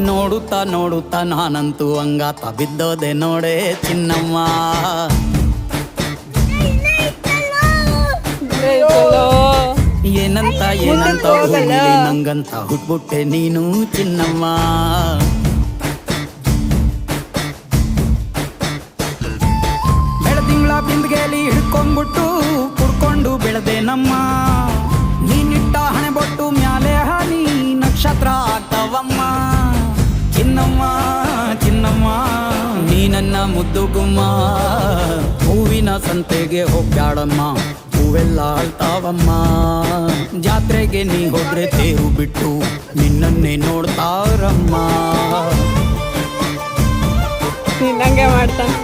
ನೋಡುತ್ತಾ ನೋಡುತ್ತಾ ನಾನಂತೂ ಹಂಗಾತ ಬಿದ್ದೋದೆ ನೋಡೆ ಚಿನ್ನಮ್ಮ. ಏನಂತ ಏನಂತ ಹೋಗಿಲಿ ನಂಗಂತ ಹುಟ್ಬಿಟ್ಟೆ ನೀನು ಚಿನ್ನಮ್ಮ. ಬೆಳದಿಂಗಳ ಬಿಂದಿಗೆಲಿ ಹಿಡ್ಕೊಂಡ್ಬಿಟ್ಟು ಕುಡ್ಕೊಂಡು ಬೆಳೆದೆ ನಮ್ಮ. ನೀನಿಟ್ಟ ಹಣೆ ಬೊಟ್ಟು ಮ್ಯಾಲೆ ಹನಿ ನಕ್ಷತ್ರ ಆಗ್ತಾವಮ್ಮ. ಚಿನ್ನಮ್ಮ ಚಿನ್ನಮ್ಮ ನೀ ನನ್ನ ಮುದ್ದು ಗುಮ್ಮ. ಹೂವಿನ ಸಂತೆಗೆ ಹೋಗ್ಯಾಡಮ್ಮ, ಹೂವೆಲ್ಲ ಅಳ್ತಾವಮ್ಮ. ಜಾತ್ರೆಗೆ ನೀ ಹೋದ್ರೆ ತೇರು ಬಿಟ್ಟು ನಿನ್ನನ್ನೇ ನೋಡ್ತಾರಮ್ಮ. ನಿನ್ನಂಗೆ ಮಾಡ್ತಾನೆ.